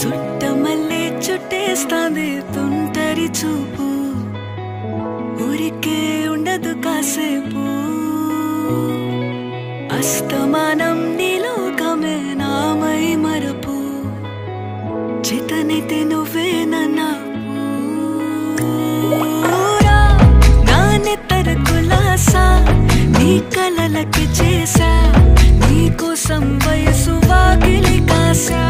చుట్టమల్లే చుట్టేస్తాంది తుంటరి చూపు ఊరికే ఉండదు కాసేపు అస్తమానం నీలోకమే నామై మరపు చేతనైతే నువ్వే నన్నా నానెత్తర కులాసా నీ కలలకి చేసా నీ కోసం వయసు వాకిలి కాసా